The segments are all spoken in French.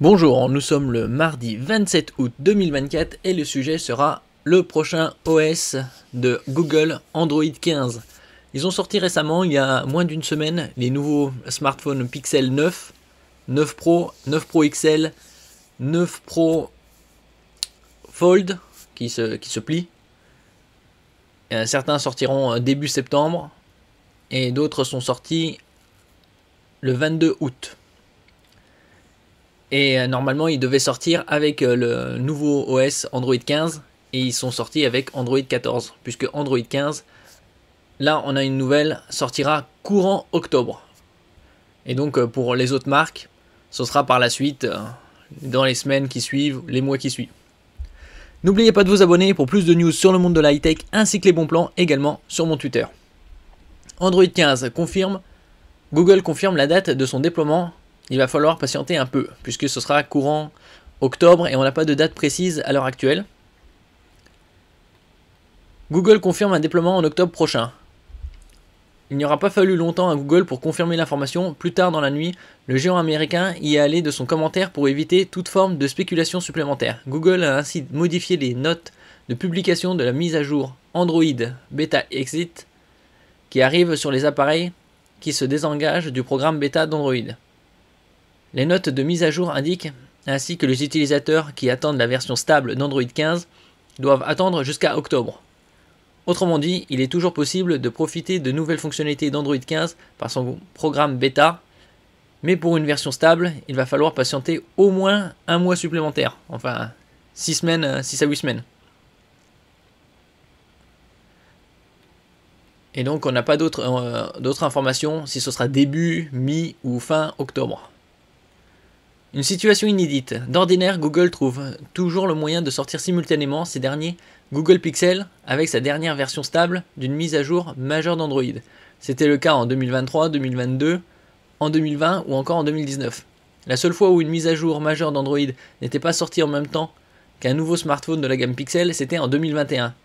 Bonjour, nous sommes le mardi 27 août 2024 et le sujet sera le prochain OS de Google, Android 15. Ils ont sorti récemment, il y a moins d'une semaine, les nouveaux smartphones Pixel 9, 9 Pro, 9 Pro XL, 9 Pro Fold qui se plient. Certains sortiront début septembre et d'autres sont sortis le 22 août. Et normalement, ils devaient sortir avec le nouveau OS Android 15 et ils sont sortis avec Android 14. Puisque Android 15, là, on a une nouvelle, sortira courant octobre. Et donc, pour les autres marques, ce sera par la suite, dans les semaines qui suivent, les mois qui suivent. N'oubliez pas de vous abonner pour plus de news sur le monde de la high-tech ainsi que les bons plans également sur mon Twitter. Android 15 confirme, Google confirme la date de son déploiement. Il va falloir patienter un peu, puisque ce sera courant octobre et on n'a pas de date précise à l'heure actuelle. Google confirme un déploiement en octobre prochain. Il n'y aura pas fallu longtemps à Google pour confirmer l'information. Plus tard dans la nuit, le géant américain y est allé de son commentaire pour éviter toute forme de spéculation supplémentaire. Google a ainsi modifié les notes de publication de la mise à jour Android Beta Exit qui arrive sur les appareils qui se désengagent du programme bêta d'Android. Les notes de mise à jour indiquent ainsi que les utilisateurs qui attendent la version stable d'Android 15 doivent attendre jusqu'à octobre. Autrement dit, il est toujours possible de profiter de nouvelles fonctionnalités d'Android 15 par son programme bêta, mais pour une version stable, il va falloir patienter au moins un mois supplémentaire, enfin 6 à 8 semaines. Et donc on n'a pas d'autres informations si ce sera début, mi ou fin octobre. Une situation inédite. D'ordinaire, Google trouve toujours le moyen de sortir simultanément ces derniers Google Pixel avec sa dernière version stable d'une mise à jour majeure d'Android. C'était le cas en 2023, 2022, en 2020 ou encore en 2019. La seule fois où une mise à jour majeure d'Android n'était pas sortie en même temps qu'un nouveau smartphone de la gamme Pixel, c'était en 2021.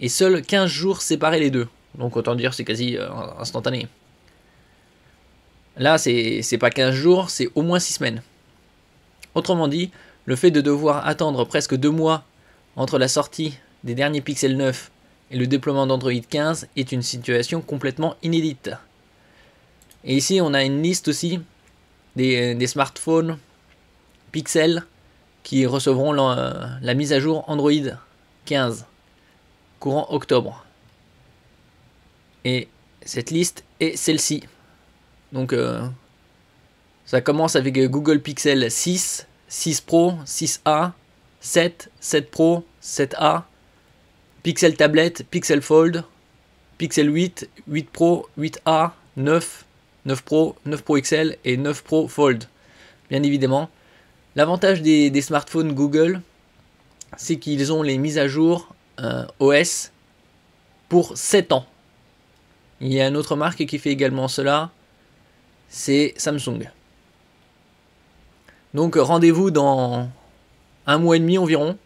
Et seuls 15 jours séparaient les deux. Donc autant dire c'est quasi instantané. Là, c'est pas 15 jours, c'est au moins 6 semaines. Autrement dit, le fait de devoir attendre presque 2 mois entre la sortie des derniers Pixel 9 et le déploiement d'Android 15 est une situation complètement inédite. Et ici, on a une liste aussi des smartphones Pixel qui recevront la mise à jour Android 15 courant octobre. Et cette liste est celle-ci. Donc, ça commence avec Google Pixel 6, 6 Pro, 6A, 7, 7 Pro, 7A, Pixel Tablette, Pixel Fold, Pixel 8, 8 Pro, 8A, 9, 9 Pro, 9 Pro XL et 9 Pro Fold. Bien évidemment, l'avantage des smartphones Google, c'est qu'ils ont les mises à jour OS pour 7 ans. Il y a une autre marque qui fait également cela, c'est Samsung. Donc rendez-vous dans un mois et demi environ,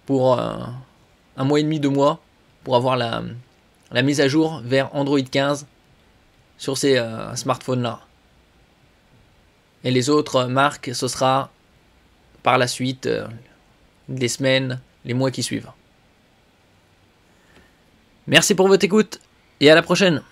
pour un mois et demi, 2 mois, pour avoir la mise à jour vers Android 15 sur ces smartphones-là. Et les autres marques, ce sera par la suite, les semaines, les mois qui suivent. Merci pour votre écoute et à la prochaine.